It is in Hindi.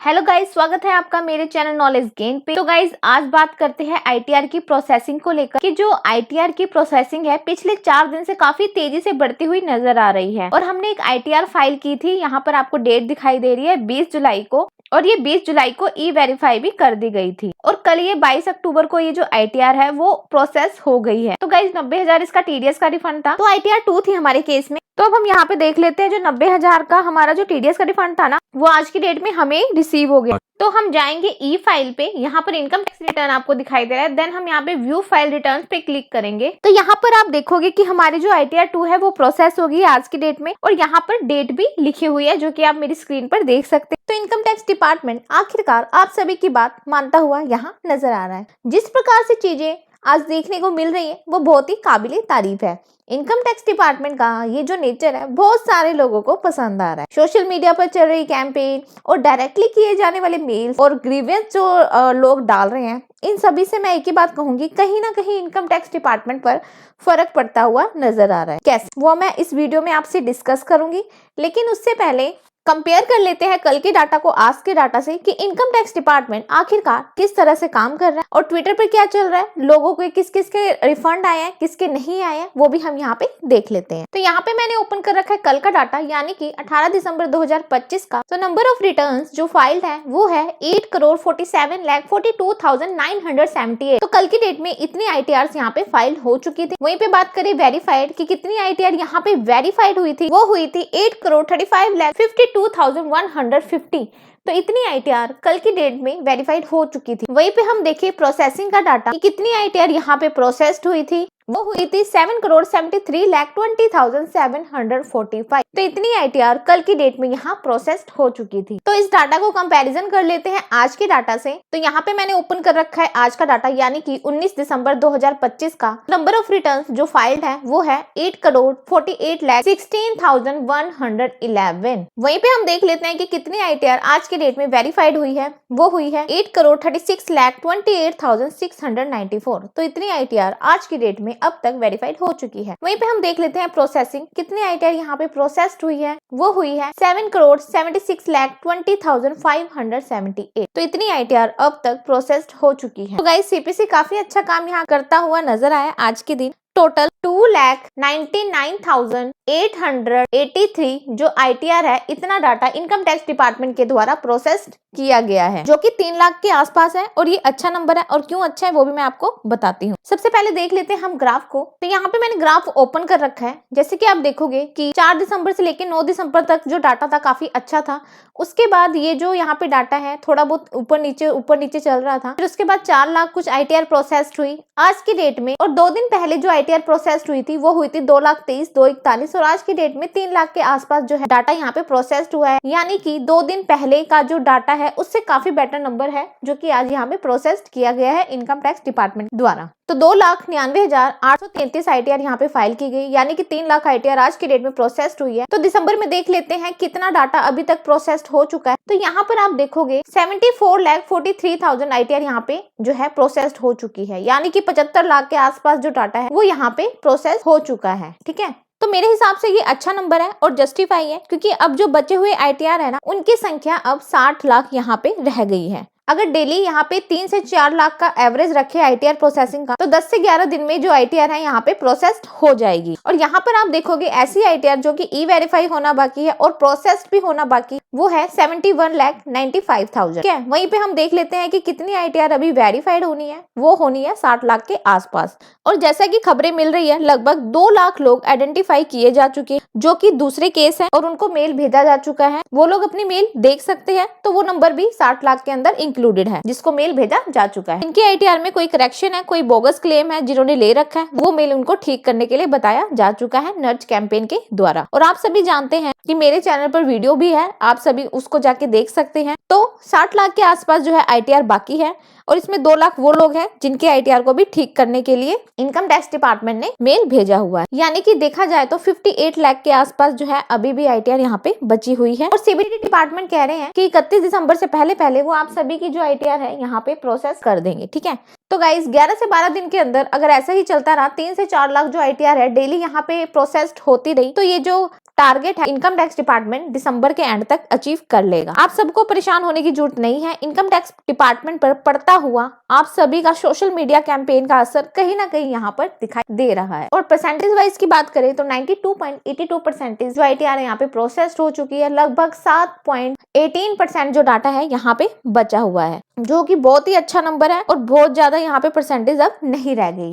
हेलो गाइस, स्वागत है आपका मेरे चैनल नॉलेज गेन पे। तो गाइस आज बात करते हैं आईटीआर की प्रोसेसिंग को लेकर कि जो आईटीआर की प्रोसेसिंग है पिछले 4 दिन से काफी तेजी से बढ़ती हुई नजर आ रही है। और हमने एक आईटीआर फाइल की थी, यहाँ पर आपको डेट दिखाई दे रही है 20 जुलाई को, और ये 20 जुलाई को ई वेरीफाई भी कर दी गई थी। और कल ये 22 अक्टूबर को ये जो आईटीआर है वो प्रोसेस हो गई है। तो गाइस 90,000 इसका टीडीएस का रिफंड था, तो आईटीआर 2 थी हमारे केस में। तो अब हम यहाँ पे देख लेते हैं जो 90,000 का हमारा जो टीडीएस का रिफंड था ना, वो आज की डेट में हमें रिसीव हो गया। तो हम जाएंगे ई फाइल पे, यहाँ पर इनकम टैक्स रिटर्न आपको दिखाई दे रहा है। देन हम यहाँ पे व्यू फाइल रिटर्न पे क्लिक करेंगे, तो यहाँ पर आप देखोगे कि हमारी जो आईटीआर 2 है वो प्रोसेस होगी आज की डेट में, और यहाँ पर डेट भी लिखी हुई है जो कि आप मेरी स्क्रीन पर देख सकते हैं। तो इनकम टैक्स डिपार्टमेंट आखिरकार आप सभी की बात मानता हुआ यहाँ नजर आ रहा है। जिस प्रकार से चीजें आज देखने को मिल रही है वो बहुत ही काबिले तारीफ है। इनकम टैक्स डिपार्टमेंट का ये जो नेचर है बहुत सारे लोगों को पसंद आ रहा है। सोशल मीडिया पर चल रही कैंपेन और डायरेक्टली किए जाने वाले मेल्स और ग्रीवेंस जो लोग डाल रहे हैं, इन सभी से मैं एक ही बात कहूंगी, कहीं ना कहीं इनकम टैक्स डिपार्टमेंट पर फर्क पड़ता हुआ नजर आ रहा है। कैसे, वो मैं इस वीडियो में आपसे डिस्कस करूंगी। लेकिन उससे पहले कंपेयर कर लेते हैं कल के डाटा को आज के डाटा से कि इनकम टैक्स डिपार्टमेंट आखिरकार किस तरह से काम कर रहा है और ट्विटर पर क्या चल रहा है, लोगों के किस किस के रिफंड आए हैं, किसके नहीं आए हैं, वो भी हम यहाँ पे देख लेते हैं। तो यहाँ पे मैंने ओपन कर रखा है कल का डाटा, यानी कि 18 दिसंबर 2025 का। तो नंबर ऑफ रिटर्न्स जो फाइल्ड है वो है 8,47,42,978। तो कल की डेट में इतनी आईटीआर यहाँ पे फाइल हो चुकी थी। वहीं पे बात करें वेरीफाइड की कितनी आईटीआर यहाँ पे वेरीफाइड हुई थी, वो हुई थी 8,35,52,150। तो इतनी आईटीआर कल की डेट में वेरीफाइड हो चुकी थी। वहीं पे हम देखें प्रोसेसिंग का डाटा कि कितनी आईटीआर यहाँ पे प्रोसेस्ड हुई थी, वो हुई थी 7,73,20,745। तो इतनी आईटीआर कल की डेट में यहाँ प्रोसेस्ड हो चुकी थी। तो इस डाटा को कंपैरिजन कर लेते हैं आज के डाटा से। तो यहाँ पे मैंने ओपन कर रखा है आज का डाटा, यानी कि 19 दिसंबर 2025 का। नंबर ऑफ रिटर्न्स जो फाइल्ड है वो है 8,48,16,111। वहीं पे हम देख लेते हैं कि कितनी आईटीआर आज के डेट में वेरीफाइड हुई है, वो हुई है 8,36,28,694। तो इतनी आईटीआर आज की डेट में अब तक वेरीफाइड हो चुकी है। वहीं पे हम देख लेते हैं प्रोसेसिंग, कितनी आईटीआर यहाँ पे प्रोसेस्ड हुई है, वो हुई है 7,76,20,578। तो इतनी आईटीआर अब तक प्रोसेस्ड हो चुकी है। तो गाइस सीपीसी काफी अच्छा काम यहाँ करता हुआ नजर आया आज के दिन। टोटल 2,99,883 जो आईटीआर है, इतना डाटा इनकम टैक्स डिपार्टमेंट के द्वारा प्रोसेस्ड किया गया है, जो कि 3 लाख के आसपास है। और ये अच्छा नंबर है, और क्यों अच्छा है वो भी मैं आपको बताती हूँ। सबसे पहले देख लेते हैं हम ग्राफ को। तो यहाँ पे मैंने ग्राफ ओपन कर रखा है। जैसे कि आप देखोगे कि 4 दिसंबर से लेकर 9 दिसंबर तक जो डाटा था काफी अच्छा था। उसके बाद ये जो यहाँ पे डाटा है थोड़ा बहुत ऊपर नीचे चल रहा था। फिर उसके बाद 4 लाख कुछ आईटीआर प्रोसेस्ड हुई आज की डेट में, और 2 दिन पहले जो आईटीआर प्रोसेस्ड हुई थी वो हुई थी 2,23,241। और आज की डेट में 3 लाख के आसपास जो है डाटा यहाँ पे प्रोसेस्ड हुआ है, यानी कि 2 दिन पहले का जो डाटा है उससे काफी बेटर नंबर है जो कि आज यहाँ पे प्रोसेस्ड किया गया है इनकम टैक्स डिपार्टमेंट द्वारा। तो 2,99,833 आईटीआर यहाँ पे फाइल की गई, यानी कि 3 लाख आईटीआर आज की डेट में प्रोसेस्ड हुई है। तो दिसंबर में देख लेते हैं कितना डाटा अभी तक प्रोसेस्ड हो चुका है। तो यहाँ पर आप देखोगे 74,43,000 आईटीआर यहाँ पे जो है प्रोसेस्ड हो चुकी है, यानी कि 75 लाख के आसपास जो डाटा है वो यहाँ पे प्रोसेस हो चुका है। ठीक है, तो मेरे हिसाब से ये अच्छा नंबर है और जस्टिफाई है, क्योंकि अब जो बचे हुए आईटीआर है ना, उनकी संख्या अब 60 लाख यहाँ पे रह गई है। अगर डेली यहाँ पे 3 से 4 लाख का एवरेज रखे आईटीआर प्रोसेसिंग का, तो 10 से 11 दिन में जो आईटीआर है यहाँ पे प्रोसेस्ड हो जाएगी। और यहाँ पर आप देखोगे ऐसी आईटीआर जो कि ई वेरीफाई होना बाकी है और प्रोसेस्ड भी होना बाकी, वो है 71,95,000। ठीक है, वहीं पे हम देख लेते हैं कि कितनी आईटीआर अभी वेरीफाइड होनी है, वो होनी है 60 लाख के आसपास। और जैसा कि खबरें मिल रही है लगभग 2 लाख लोग आइडेंटिफाई किए जा चुके हैं, जो कि दूसरे केस है, और उनको मेल भेजा जा चुका है। वो लोग अपनी मेल देख सकते हैं, तो वो नंबर भी 60 लाख के अंदर इंक्लूडेड है जिसको मेल भेजा जा चुका है। इनकी आईटीआर में कोई करेक्शन है, कोई बोगस क्लेम है जिन्होंने ले रखा है, वो मेल उनको ठीक करने के लिए बताया जा चुका है नर्ज कैंपेन के द्वारा। और आप सभी जानते हैं कि मेरे चैनल पर वीडियो भी है, आप सभी उसको जाके देख सकते हैं। तो 60 लाख के आसपास जो है आईटीआर बाकी है, और इसमें 2 लाख वो लोग हैं जिनके आईटीआर को भी ठीक करने के लिए इनकम टैक्स डिपार्टमेंट ने मेल भेजा हुआ है। यानी कि देखा जाए तो 58 लाख के आसपास जो है अभी भी आईटीआर यहाँ पे बची हुई है। और सीबीडी डिपार्टमेंट कह रहे हैं कि 31 दिसंबर से पहले वो आप सभी की जो आईटीआर है यहाँ पे प्रोसेस कर देंगे। ठीक है, तो गाइस 11 से 12 दिन के अंदर अगर ऐसा ही चलता रहा, 3 से 4 लाख जो आईटीआर है डेली यहाँ पे प्रोसेस्ड होती रही, तो ये जो टारगेट है इनकम टैक्स डिपार्टमेंट दिसंबर के एंड तक अचीव कर लेगा। आप सबको परेशान होने की जरूरत नहीं है। इनकम टैक्स डिपार्टमेंट पर पड़ता हुआ आप सभी का सोशल मीडिया कैंपेन का असर कहीं ना कहीं यहाँ पर दिखाई दे रहा है। और परसेंटेज वाइज की बात करें तो 92.82% जो ITR यहाँ पे प्रोसेस्ड हो चुकी है। लगभग 7.18% जो डाटा है यहाँ पे बचा हुआ है, जो कि बहुत ही अच्छा नंबर है और बहुत ज्यादा यहाँ पे परसेंटेज अब नहीं रह गई।